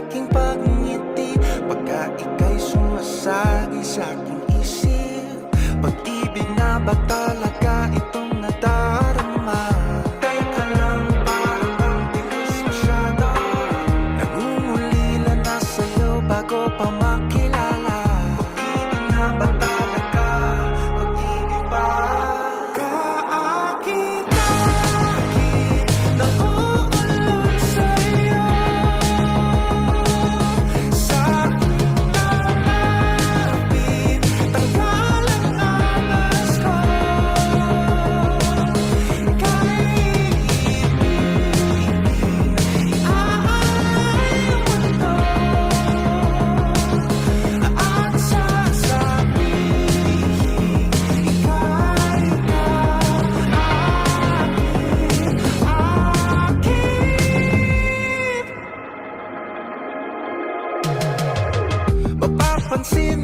aking pagngiti, pagka ika'y sumasagi sa aking isip. Pag-ibig na ba talaga itong nadarama? Teka lang, parang ang bilis masyado. Nangungulila na sa'yo bago pa makilala. Pag-ibig na ba talaga? Pag-ibig ba? Kaakit-akit nauulog sa'yo. Sa aking lalapit, tanggal ang alas ko. At sasabihin, ika'y kaakit-akit. Mapapansin